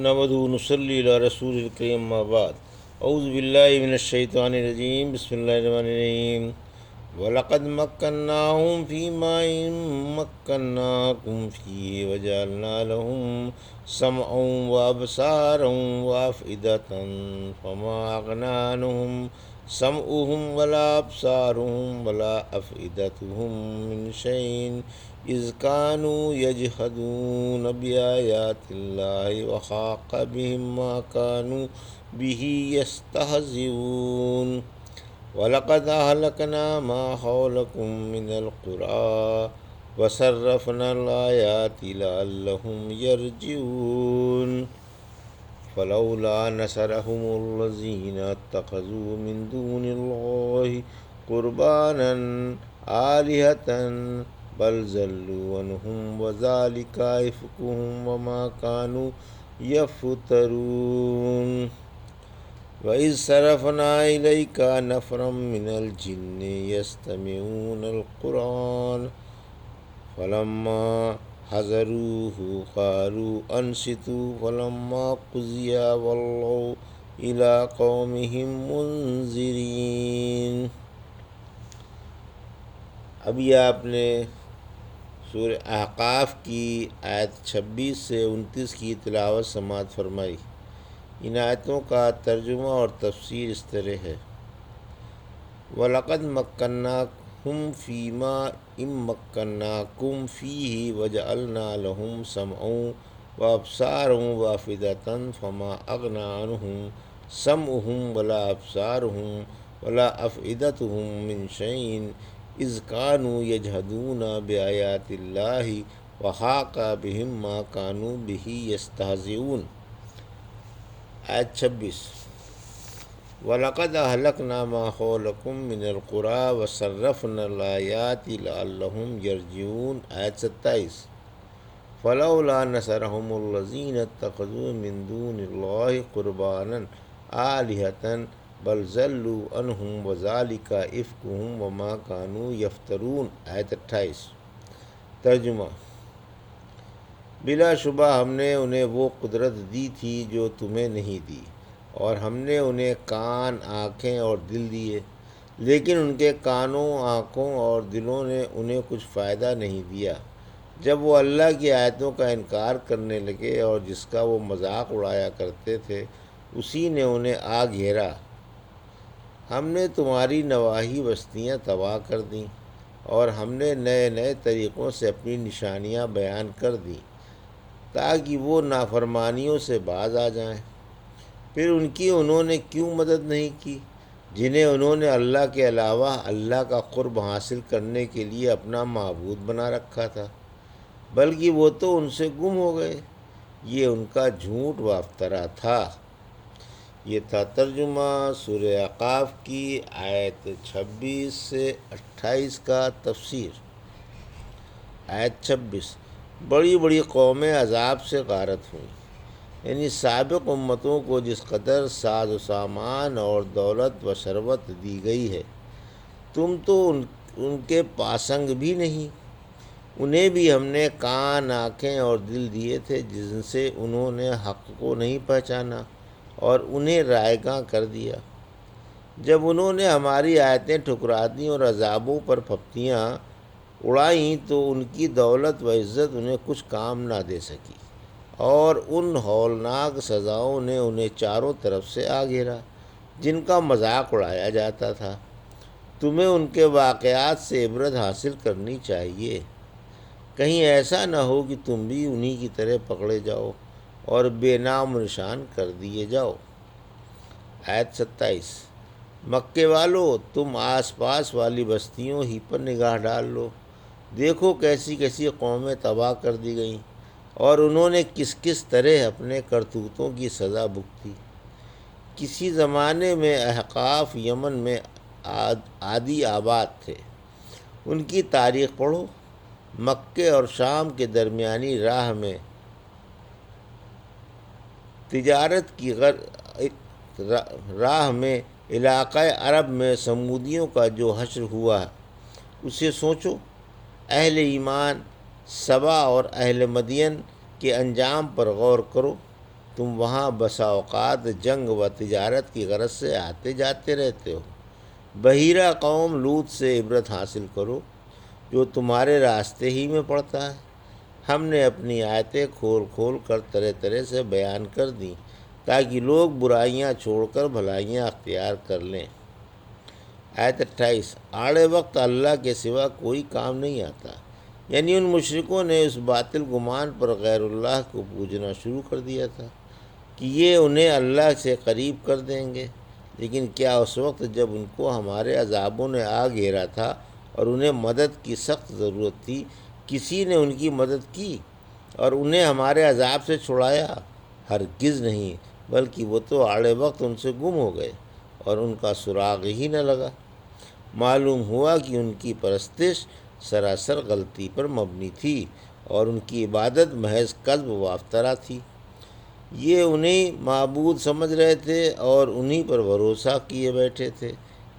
نحمدہ و نصلی علی رسول الکریم اما بعد اعوذ باللہ من الشیطان الرجیم بسم اللہ الرحمن الرحیم وَلَقَدْ مَكَّنَّاهُمْ فِي مَا مَكَّنَّاكُمْ فِيهِ وَجَعَلْنَا لَهُمْ سَمْعًا وَأَبْصَارًا وَأَفْئِدَةً فَمَا أَغْنَىٰ عَنْهُمْ سَمْعُهُمْ وَلَا أَبْصَارُهُمْ وَلَا أَفْئِدَتُهُمْ مِنْ شَيْءٍ إِذْ كَانُوا يَجْحَدُونَ بِآيَاتِ اللَّهِ وَحَاقَ بِهِم مَّا كَانُوا بِهِ يَسْتَهْزِئُونَ وَلَقَدْ أَهْلَكْنَا مَا حَوْلَكُم مِّنَ الْقُرَىٰ وَصَرَّفْنَا الْآيَاتِ لَعَلَّهُمْ يَرْجِعُونَ فَلَوْلَا نَصَرَهُمُ الَّذِينَ اتَّخَذُوا مِن دُونِ اللَّهِ قُرْبَانًا آلِهَةً بل ضلوا عنهم وذلك إفكهم وما كانوا يفترون وإذ صرفنا إليك نفرا من الجن يستمعون القرآن فلما حضروه قالوا أنصتوا فلما قضي ولوا إلى قومهم منذرين۔ ابھی آپ نے سورہ احقاف کی آیت 26 سے 29 کی تلاوت سماعت فرمائی۔ ان آیتوں کا ترجمہ اور تفسیر اس طرح ہے: وَلَقَدْ مَكَّنَّاهُمْ فِي مَا مَكَّنَّاكُمْ فِيهِ وَجَعَلْنَا لَهُمْ سَمْعًا وَأَبْصَارًا وَأَفْئِدَةً فَمَا أَغْنَىٰ عَنْهُمْ سَمْعُهُمْ وَلَا أَبْصَارُهُمْ وَلَا أَفْئِدَتُهُمْ مِنْ شَيْءٍ إِذْ كَانُوا يَجْحَدُونَ بِآيَاتِ اللَّهِ وَحَاقَ بِهِم مَّا كَانُوا بِهِ يَسْتَهْزِئُونَ۔ آیت 26: وَلَقَدْ أَهْلَكْنَا مَا حَوْلَكُم مِّنَ الْقُرَىٰ وَصَرَّفْنَا الْآيَاتِ لَعَلَّهُمْ يَرْجِعُونَ۔ آیت 27: فَلَوْلَا نَصَرَهُمُ الَّذِينَ اتَّخَذُوا مِن دُونِ اللَّهِ قُرْبَانًا آلِهَةً بل ضلوا عنهم وذلك إفكهم وما كانوا يفترون۔ آیت 28۔ ترجمہ: بلا شبہ ہم نے انہیں وہ قدرت دی تھی جو تمہیں نہیں دی، اور ہم نے انہیں کان، آنکھیں اور دل دیے، لیکن ان کے کانوں، آنکھوں اور دلوں نے انہیں کچھ فائدہ نہیں دیا جب وہ اللہ کی آیتوں کا انکار کرنے لگے، اور جس کا وہ مذاق اڑایا کرتے تھے اسی نے انہیں آ گھیرا۔ ہم نے تمہاری نواحی بستیاں تباہ کر دیں، اور ہم نے نئے نئے طریقوں سے اپنی نشانیاں بیان کر دیں تاکہ وہ نافرمانیوں سے باز آ جائیں۔ پھر ان کی انہوں نے کیوں مدد نہیں کی جنہیں انہوں نے اللہ کے علاوہ اللہ کا قرب حاصل کرنے کے لیے اپنا معبود بنا رکھا تھا، بلکہ وہ تو ان سے گم ہو گئے۔ یہ ان کا جھوٹ و افطرا تھا۔ یہ تھا ترجمہ سورہ احقاف کی آیت 26 سے 28 کا تفسیر۔ آیت 26: بڑی بڑی قومیں عذاب سے غارت ہوئیں، یعنی سابق امتوں کو جس قدر ساز و سامان اور دولت و ثروت دی گئی ہے، تم تو ان کے پاسنگ بھی نہیں۔ انہیں بھی ہم نے کان، آنکھیں اور دل دیے تھے جن سے انہوں نے حق کو نہیں پہچانا اور انہیں رائیگاں کر دیا۔ جب انہوں نے ہماری آیتیں ٹھکرا دیں اور عذابوں پر پھپتیاں اڑائیں تو ان کی دولت و عزت انہیں کچھ کام نہ دے سکی، اور ان ہولناک سزاؤں نے انہیں چاروں طرف سے آ گھیرا جن کا مذاق اڑایا جاتا تھا۔ تمہیں ان کے واقعات سے عبرت حاصل کرنی چاہیے، کہیں ایسا نہ ہو کہ تم بھی انہی کی طرح پکڑے جاؤ اور بے نام و نشان کر دیے جاؤ۔ آیت 27: مکے والو، تم آس پاس والی بستیوں ہی پر نگاہ ڈال لو، دیکھو کیسی کیسی قومیں تباہ کر دی گئیں، اور انہوں نے کس کس طرح اپنے کرتوتوں کی سزا بھگتی۔ کسی زمانے میں احقاف یمن میں عادی آباد تھے۔ ان کی تاریخ پڑھو۔ مکے اور شام کے درمیانی راہ میں تجارت کی راہ میں علاقہ عرب میں سمودیوں کا جو حشر ہوا اسے سوچو۔ اہل ایمان سبا اور اہل مدین کے انجام پر غور کرو۔ تم وہاں بسا اوقات جنگ و تجارت کی غرض سے آتے جاتے رہتے ہو۔ بحیرہ قوم لوط سے عبرت حاصل کرو جو تمہارے راستے ہی میں پڑتا ہے۔ ہم نے اپنی آیتیں کھول کھول کر طرح طرح سے بیان کر دیں تاکہ لوگ برائیاں چھوڑ کر بھلائیاں اختیار کر لیں۔ آیت 28، آڑے وقت اللہ کے سوا کوئی کام نہیں آتا، یعنی ان مشرکوں نے اس باطل گمان پر غیر اللہ کو پوجنا شروع کر دیا تھا کہ یہ انہیں اللہ سے قریب کر دیں گے، لیکن کیا اس وقت جب ان کو ہمارے عذابوں نے آ گھیرا تھا اور انہیں مدد کی سخت ضرورت تھی، کسی نے ان کی مدد کی اور انہیں ہمارے عذاب سے چھڑایا؟ ہرگز نہیں، بلکہ وہ تو آڑے وقت ان سے گم ہو گئے اور ان کا سراغ ہی نہ لگا۔ معلوم ہوا کہ ان کی پرستش سراسر غلطی پر مبنی تھی اور ان کی عبادت محض کذب و افطرا تھی۔ یہ انہیں معبود سمجھ رہے تھے اور انہی پر بھروسہ کیے بیٹھے تھے۔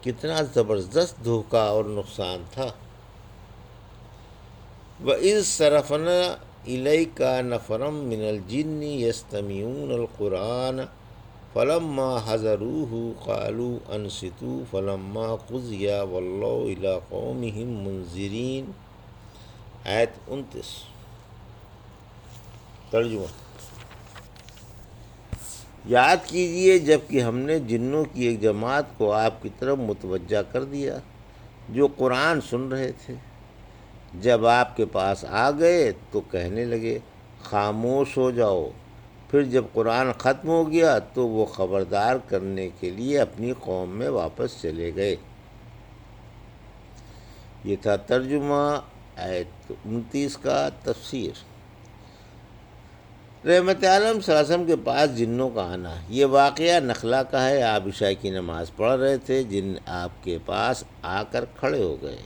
کتنا زبردست دھوکہ اور نقصان تھا۔ وَإِذْ صَرَفْنَا إِلَيْكَ نَفَرًا مِنَ الْجِنِّ يَسْتَمِعُونَ الْقُرْآنَ فَلَمَّا حَضَرُوهُ قَالُوا أَنصِتُوا فَلَمَّا قُضِيَ وَلَّوْا إِلَىٰ قَوْمِهِمْ مُنذِرِينَ۔ آیت 29۔ ترجمہ۔ یاد کیجئے جب کہ ہم نے جنوں کی ایک جماعت کو آپ کی طرف متوجہ کر دیا جو قرآن سن رہے تھے۔ جب آپ کے پاس آ گئے تو کہنے لگے خاموش ہو جاؤ، پھر جب قرآن ختم ہو گیا تو وہ خبردار کرنے کے لیے اپنی قوم میں واپس چلے گئے۔ یہ تھا ترجمہ آیت 29 کا۔ تفسیر۔ رحمت عالم صلی اللہ علیہ وسلم کے پاس جنوں کا آنا۔ یہ واقعہ نخلا کا ہے۔ آپ عشاء کی نماز پڑھ رہے تھے، جن آپ کے پاس آ کر کھڑے ہو گئے۔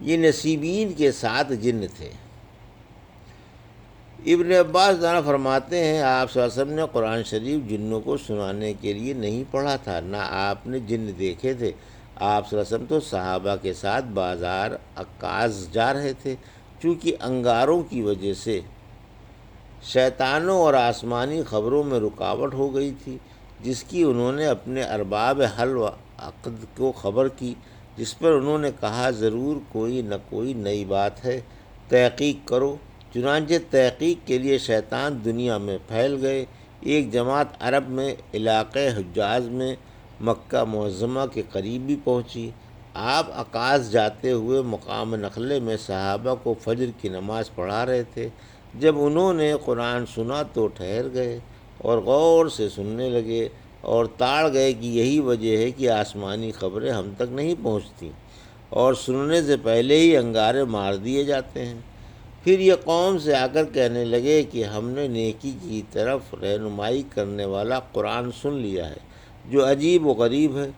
یہ نصیبین کے 7 جن تھے۔ ابن عباس دانا فرماتے ہیں آپ صلی اللہ علیہ وسلم نے قرآن شریف جنوں کو سنانے کے لیے نہیں پڑھا تھا، نہ آپ نے جن دیکھے تھے۔ آپ صلی اللہ علیہ وسلم تو صحابہ کے ساتھ بازار عکاظ جا رہے تھے، چونکہ انگاروں کی وجہ سے شیطانوں اور آسمانی خبروں میں رکاوٹ ہو گئی تھی، جس کی انہوں نے اپنے ارباب حل و عقد کو خبر کی، جس پر انہوں نے کہا ضرور کوئی نہ کوئی نئی بات ہے، تحقیق کرو۔ چنانچہ تحقیق کے لیے شیطان دنیا میں پھیل گئے۔ ایک جماعت عرب میں علاقۂ حجاز میں مکہ معظمہ کے قریب بھی پہنچی۔ آپ عکاظ جاتے ہوئے مقام نخلے میں صحابہ کو فجر کی نماز پڑھا رہے تھے۔ جب انہوں نے قرآن سنا تو ٹھہر گئے اور غور سے سننے لگے اور تاڑ گئے کہ یہی وجہ ہے کہ آسمانی خبریں ہم تک نہیں پہنچتیں اور سننے سے پہلے ہی انگارے مار دیے جاتے ہیں۔ پھر یہ قوم سے آ کر کہنے لگے کہ ہم نے نیکی کی طرف رہنمائی کرنے والا قرآن سن لیا ہے جو عجیب و غریب ہے۔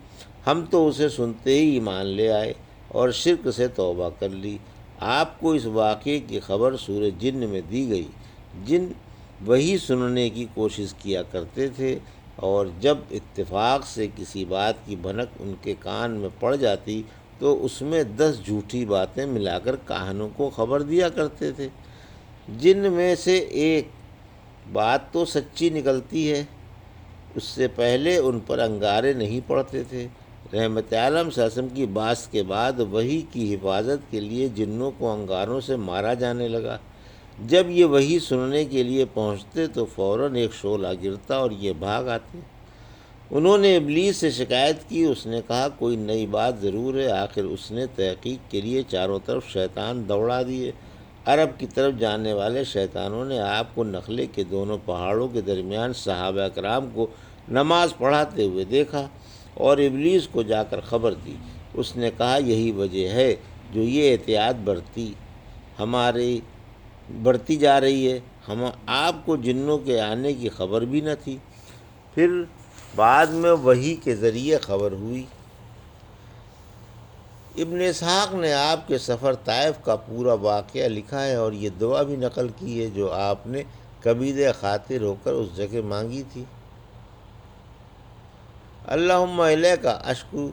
ہم تو اسے سنتے ہی ایمان لے آئے اور شرک سے توبہ کر لی۔ آپ کو اس واقعے کی خبر سورہ جن میں دی گئی۔ جن وہی سننے کی کوشش کیا کرتے تھے اور جب اتفاق سے کسی بات کی بھنک ان کے کان میں پڑ جاتی تو اس میں 10 جھوٹی باتیں ملا کر کاہنوں کو خبر دیا کرتے تھے۔ جن میں سے ایک بات تو سچی نکلتی ہے، اس سے پہلے ان پر انگارے نہیں پڑتے تھے۔ رحمت عالم صلی اللہ علیہ وسلم کی بات کے بعد وحی کی حفاظت کے لیے جنوں کو انگاروں سے مارا جانے لگا۔ جب یہ وحی سننے کے لیے پہنچتے تو فوراً ایک شعلہ گرتا اور یہ بھاگ آتے۔ انہوں نے ابلیس سے شکایت کی، اس نے کہا کوئی نئی بات ضرور ہے۔ آخر اس نے تحقیق کے لیے چاروں طرف شیطان دوڑا دیے۔ عرب کی طرف جانے والے شیطانوں نے آپ کو نخلے کے دونوں پہاڑوں کے درمیان صحابہ کرام کو نماز پڑھاتے ہوئے دیکھا اور ابلیس کو جا کر خبر دی۔ اس نے کہا یہی وجہ ہے جو یہ احتیاط بڑھتی جا رہی ہے۔ آپ کو جنوں کے آنے کی خبر بھی نہ تھی، پھر بعد میں وحی کے ذریعے خبر ہوئی۔ ابن اسحاق نے آپ کے سفر طائف کا پورا واقعہ لکھا ہے اور یہ دعا بھی نقل کی ہے جو آپ نے کبید خاطر ہو کر اس جگہ مانگی تھی۔ اللہم الیک اشکو،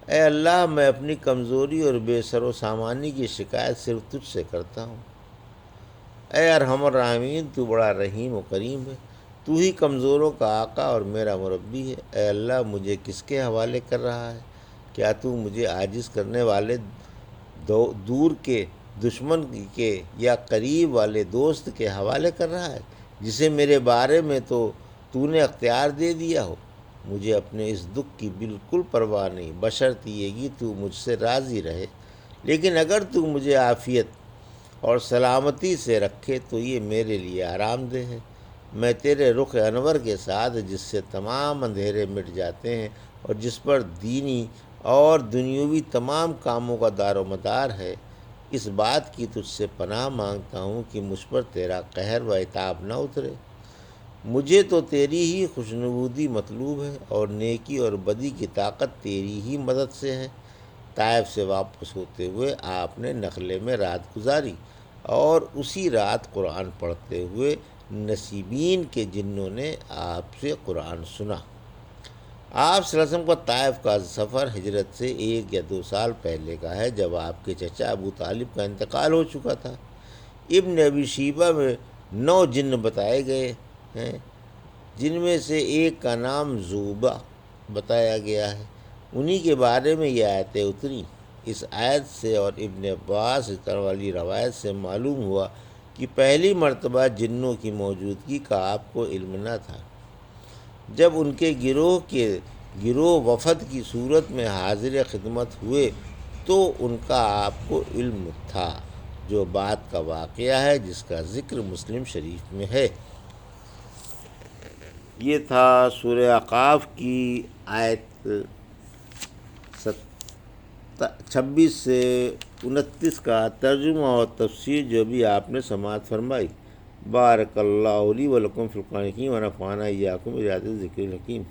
اے اللہ میں اپنی کمزوری اور بے سر و سامانی کی شکایت صرف تجھ سے کرتا ہوں۔ اے ارحم الراحمین، تو بڑا رحیم و کریم ہے، تو ہی کمزوروں کا آقا اور میرا مربی ہے۔ اے اللہ، مجھے کس کے حوالے کر رہا ہے؟ کیا تو مجھے عاجز کرنے والے دور کے دشمن کے یا قریب والے دوست کے حوالے کر رہا ہے، جسے میرے بارے میں تو نے اختیار دے دیا ہو؟ مجھے اپنے اس دکھ کی بالکل پرواہ نہیں، بشرط یہ کہ تو مجھ سے راضی رہے، لیکن اگر تو مجھے عافیت اور سلامتی سے رکھے تو یہ میرے لیے آرام دہ ہے۔ میں تیرے رخ انور کے ساتھ، جس سے تمام اندھیرے مٹ جاتے ہیں اور جس پر دینی اور دنیوی تمام کاموں کا دار و مدار ہے، اس بات کی تجھ سے پناہ مانگتا ہوں کہ مجھ پر تیرا قہر و عتاب نہ اترے۔ مجھے تو تیری ہی خوشنودی مطلوب ہے، اور نیکی اور بدی کی طاقت تیری ہی مدد سے ہے۔ طائف سے واپس ہوتے ہوئے آپ نے نخلے میں رات گزاری، اور اسی رات قرآن پڑھتے ہوئے نصیبین کے جنوں نے آپ سے قرآن سنا۔ آپ صلی اللہ علیہ وسلم کا طائف کا سفر ہجرت سے 1 یا 2 سال پہلے کا ہے، جب آپ کے چچا ابو طالب کا انتقال ہو چکا تھا۔ ابن ابی شیبہ میں 9 جن بتائے گئے ہیں، جن میں سے ایک کا نام زوبہ بتایا گیا ہے، انہی کے بارے میں یہ آیتیں اتری۔ اس آیت سے اور ابن عباس اس طرح والی روایت سے معلوم ہوا کہ پہلی مرتبہ جنوں کی موجودگی کا آپ کو علم نہ تھا۔ جب ان کے گروہ وفد کی صورت میں حاضر خدمت ہوئے تو ان کا آپ کو علم تھا، جو بات کا واقعہ ہے جس کا ذکر مسلم شریف میں ہے۔ یہ تھا سورہ احقاف کی آیت 26 سے 29 کا ترجمہ اور تفسیر، جو بھی آپ نے سماعت فرمائی۔ بارک اللہ لی و لکم فی القرآن الحکیم و نفعنی وایاکم بآیات الذکر الحکیم۔